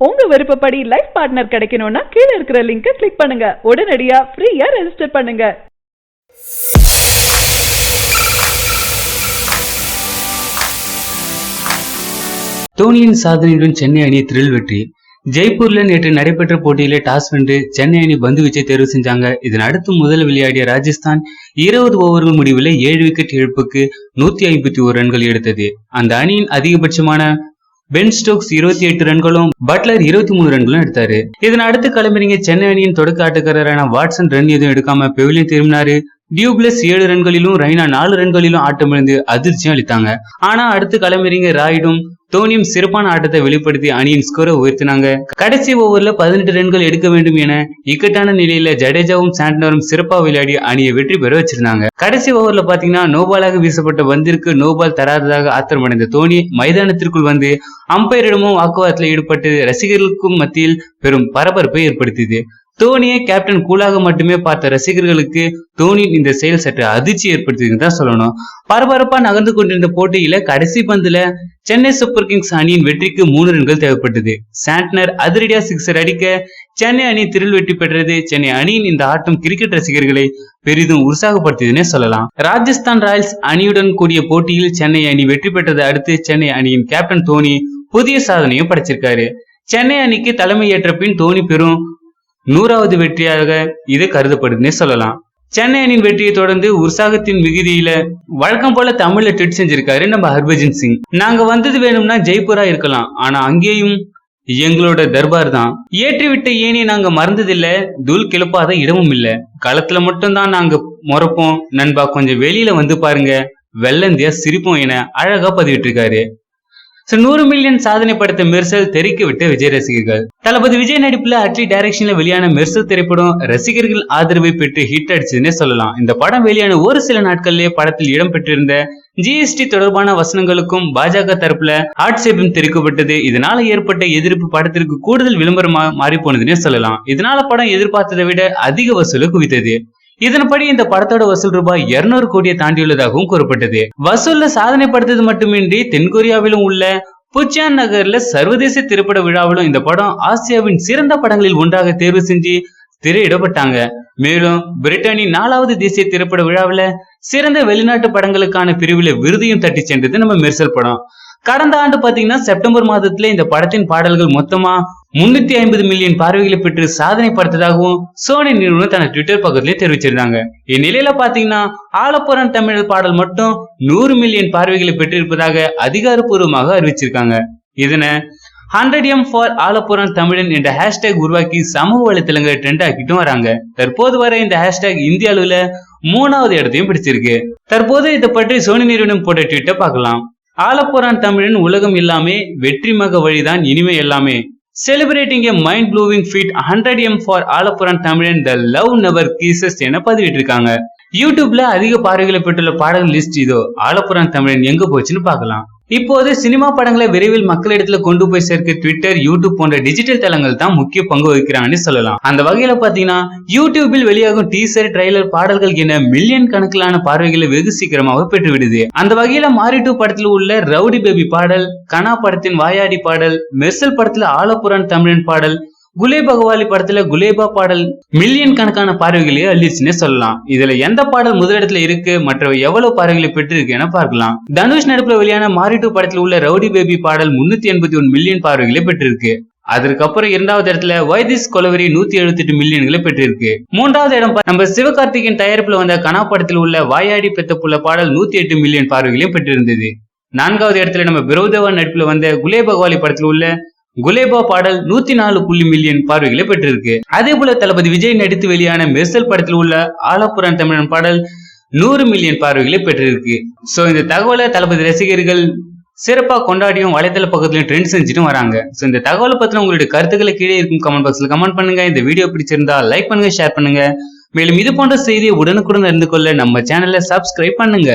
உங்க விருப்பப்படி life partner கிடைக்கணும்னா கீழே இருக்கிற லிங்கை கிளிக் பண்ணுங்க. உடனடியா ஃப்ரீயா ரெஜிஸ்டர் பண்ணுங்க. தோனியின் சாதனையுடன் சென்னை அணி த்ரில் வெற்றி. ஜெய்ப்பூர்ல நேற்று நடைபெற்ற போட்டியில டாஸ் வென்று சென்னை அணி பந்து வீச்சை தேர்வு செஞ்சாங்க. இதன் அடுத்து முதல் விளையாடிய ராஜஸ்தான் 20 ஓவர்கள் முடிவில் 7 விக்கெட் இழப்புக்கு 151 ரன்கள் எடுத்தது. அந்த அணியின் அதிகபட்சமான பென் ஸ்டோக்ஸ் 28 ரன்களும் பட்லர் 23 ரன்களும் எடுத்தாரு. இதன் அடுத்து களமிறங்கிய சென்னை அணியின் தொடக்க ஆட்டக்காரரான வாட்சன் ரன் எதுவும் எடுக்காம பெவிலியன் திரும்பினாரு. டியூப்ளஸ் 7 ரன்களிலும் ரெய்னா 4 ரன்களிலும் ஆட்டமிழந்து அதிர்ச்சியும் அளித்தாங்க. ஆனா அடுத்து களமிறங்கிய ராயுடும் தோனியும் சிறப்பான ஆட்டத்தை வெளிப்படுத்தி அணியின் ஸ்கோரை உயர்த்தினாங்க. கடைசி ஓவர்ல 18 ரன்கள் எடுக்க வேண்டும் என இக்கட்டான நிலையில ஜடேஜாவும் சாண்டனரும் சிறப்பா விளையாடி அணியை வெற்றி பெற வச்சிருந்தாங்க. கடைசி ஓவர்ல பாத்தீங்கன்னா நோபாலாக வீசப்பட்ட பந்திற்கு நோபால் தராததாக ஆத்திரமடைந்த தோனி மைதானத்திற்குள் வந்து அம்பையரிடமும் வாக்குவாதத்தில் ஈடுபட்டு ரசிகர்களுக்கும் மத்தியில் பெரும் பரபரப்பை ஏற்படுத்தியது. தோனியை கேப்டன் கூலாக மட்டுமே பார்த்த ரசிகர்களுக்கு தோனியின் இந்த செயல் சற்று அதிர்ச்சி ஏற்படுத்தியதுன்னு தான் சொல்லணும். பரபரப்பா நகர்ந்து கொண்டிருந்த போட்டியில கடைசி பந்துல சென்னை சூப்பர் கிங்ஸ் அணியின் வெற்றிக்கு 3 ரன்கள் தேவைப்பட்டது. சாண்டனர் அதிரடியா சிக்ஸர் அடிக்க சென்னை அணி த்ரில் வெற்றி பெற்றது. சென்னை அணியின் இந்த ஆட்டம் கிரிக்கெட் ரசிகர்களை பெரிதும் உற்சாகப்படுத்தியதுன்னே சொல்லலாம். ராஜஸ்தான் ராயல்ஸ் அணியுடன் கூடிய போட்டியில் சென்னை அணி வெற்றி பெற்றதை அடுத்து சென்னை அணியின் கேப்டன் தோனி புதிய சாதனையும் படைச்சிருக்காரு. சென்னை அணிக்கு தலைமை ஏற்ற பின் தோனி பெறும் 100வது வெற்றியாக இது கருதப்படுதுன்னே சொல்லலாம். சென்னை அணியின் வெற்றியை தொடர்ந்து உற்சாகத்தின் மிகுதியில வழக்கம் போல தமிழ்ல ட்வீட் செஞ்சிருக்காரு நம்ம ஹர்பஜன் சிங். நாங்க வந்தது வேணும்னா ஜெய்ப்பூரா இருக்கலாம், ஆனா அங்கேயும் எங்களோட தர்பார் தான். ஏற்றிவிட்ட ஏனி நாங்க மறந்ததில்ல, தூள் கிளப்பாத இடமும் இல்ல, களத்துல மட்டும்தான் நாங்க முறப்போம் நண்பா, கொஞ்சம் வெளியில வந்து பாருங்க, வெள்ளந்தியா சிரிப்போம் என அழகா பதிவிட்டு இருக்காரு. 100 மில்லியன் சாதனை படுத்த மெர்சல் தெரிக்க விட்ட விஜய் ரசிகர்கள். தளபதி விஜய் நடிப்புல அட்லி டைரக்ஷன்ல வெளியான மெர்சல் திரைப்படம் ரசிகர்கள் ஆதரவை பெற்று ஹிட் அடிச்சதுன்னே சொல்லலாம். இந்த படம் வெளியான ஒரு சில நாட்களிலேயே படத்தில் இடம் பெற்றிருந்த ஜிஎஸ்டி தொடர்பான வசனங்களுக்கும் பாஜக தரப்புல ஆட்சேபம் தெரிவிக்கப்பட்டது. இதனால ஏற்பட்ட எதிர்ப்பு படத்திற்கு கூடுதல் விளம்பரமா மாறி போனதுன்னே சொல்லலாம். இதனால படம் எதிர்பார்த்ததை விட அதிக வசூலை குவித்தது. இதன்படி இந்த படத்தோட வசூல் ரூபாய் 200 கோடியை தாண்டியுள்ளதாகவும் கூறப்பட்டது. வசூல்ல சாதனை படுத்தது மட்டுமின்றி தென்கொரியாவிலும் உள்ள புச்சான் நகர்ல சர்வதேச திரைப்பட விழாவிலும் இந்த படம் ஆசியாவின் சிறந்த படங்களில் ஒன்றாக தேர்வு செஞ்சு திரையிடப்பட்டாங்க. மேலும் பிரிட்டனின் 4வது தேசிய திரைப்பட விழாவில சிறந்த வெளிநாட்டு படங்களுக்கான பிரிவுல விருதையும் தட்டி சென்றது நம்ம மெர்சல் படம். கடந்த ஆண்டு பாத்தீங்கன்னா செப்டம்பர் மாதத்துல இந்த படத்தின் பாடல்கள் மொத்தமா 350 மில்லியன் பார்வைகளை பெற்று சாதனை படுத்ததாகவும் சோனி நிறுவனம் தனது ட்விட்டர் பக்கத்திலே தெரிவிச்சிருந்தாங்க. இந்நிலையில பாத்தீங்கன்னா ஆலப்புறம் தமிழ் பாடல் மட்டும் 100 மில்லியன் பார்வைகளை பெற்றிருப்பதாக அதிகாரப்பூர்வமாக அறிவிச்சிருக்காங்க. இதனை 100M ஃபார் ஆலப்புறம் தமிழன் என்ற ஹேஷ்டேக் உருவாக்கி சமூக வலைத்தளங்களை ட்ரெண்ட் ஆக்கிட்டும் வராங்க. தற்போது வரை இந்த ஹேஷ்டேக் இந்திய அளவுல 3வது இடத்தையும் பிடிச்சிருக்கு. தற்போது இதை பற்றி சோனி நிறுவனம் போட்ட ட்வீட்டை பார்க்கலாம். ஆலப்புறம் தமிழன் உலகம் இல்லாமே, வெற்றி மக வழிதான் இனிமே எல்லாமே, celebrating a mind-blowing feat 100M for ஆலப்புறம் தமிழன், the love never ceases என பதிவிட்டிருக்காங்க. யூடியூப்ல அதிக பார்வைகளை பெற்றுள்ள பாடல் லிஸ்ட் இதோ. ஆலப்புறம் தமிழன் எங்க போச்சுன்னு பார்க்கலாம். இப்போது சினிமா படங்களை விரைவில் மக்களிடத்துல கொண்டு போய் சேர்க்க ட்விட்டர், யூடியூப் போன்ற டிஜிட்டல் தளங்கள் தான் முக்கிய பங்கு வகிக்கிறாங்கன்னு சொல்லலாம். அந்த வகையில பாத்தீங்கன்னா யூடியூபில் வெளியாகும் டீசர், ட்ரைலர், பாடல்கள் என மில்லியன் கணக்கிலான பார்வைகளை வெகு சீக்கிரமாக பெற்றுவிடுது. அந்த வகையில மாரி 2 படத்துல உள்ள ரவுடி பேபி பாடல், கனா படத்தின் வாயாடி பாடல், மெர்சல் படத்துல ஆலப்புறம் தமிழன் பாடல், குலே பகவாலி படத்துல குலேபா பாடல் மில்லியன் கணக்கான பார்வைகளே அள்ளிச்சுன்னே சொல்லலாம். இதுல எந்த பாடல் முதலிடத்துல இருக்கு, மற்றவை எவ்வளவு பார்வைகளை பெற்றிருக்கு என பார்க்கலாம். தனுஷ் நடிப்புல வெளியான மாரி 2 படத்துல உள்ள ரவுடி பேபி பாடல் 381 மில்லியன் பார்வைகளை பெற்றிருக்கு. அதற்கப்புறம் 2வது இடத்துல வைதிஸ் கொலவரி 178 மில்லியன்களை பெற்றிருக்கு. 3வது இடம் நம்ம சிவகார்த்திகேயன் தயாரிப்புல வந்த கனா படத்தில் உள்ள வாயாடி பெத்த புள்ள பாடல் 108 மில்லியன் பார்வைகளையும் பெற்றிருந்தது. 4வது இடத்துல நம்ம பிரபுதேவா நடிப்புல வந்த குலே பகவாலி படத்தில் உள்ள குலேபா பாடல் 104 மில்லியன் பார்வைகளை பெற்றிருக்கு. அதே போல தளபதி விஜய் நடித்து வெளியான மெர்சல் படத்தில் உள்ள ஆலப்புறம் தமிழன் பாடல் 100 மில்லியன் பார்வைகளை பெற்றிருக்கு. சோ இந்த தகவலை தளபதி ரசிகர்கள் சிறப்பா கொண்டாடியும் வலைதள பக்கத்திலும் ட்ரெண்ட் செஞ்சுட்டும் வராங்க. சோ இந்த தகவலை பத்தின உங்களுடைய கருத்துக்களை கீழே இருக்கும் கமெண்ட் பாக்ஸ்ல கமெண்ட் பண்ணுங்க. இந்த வீடியோ பிடிச்சிருந்தா லைக் பண்ணுங்க, ஷேர் பண்ணுங்க. மேலும் இது போன்ற செய்தியை உடனுக்குடன் அறிந்து கொள்ள நம்ம சேனலை சப்ஸ்கிரைப் பண்ணுங்க.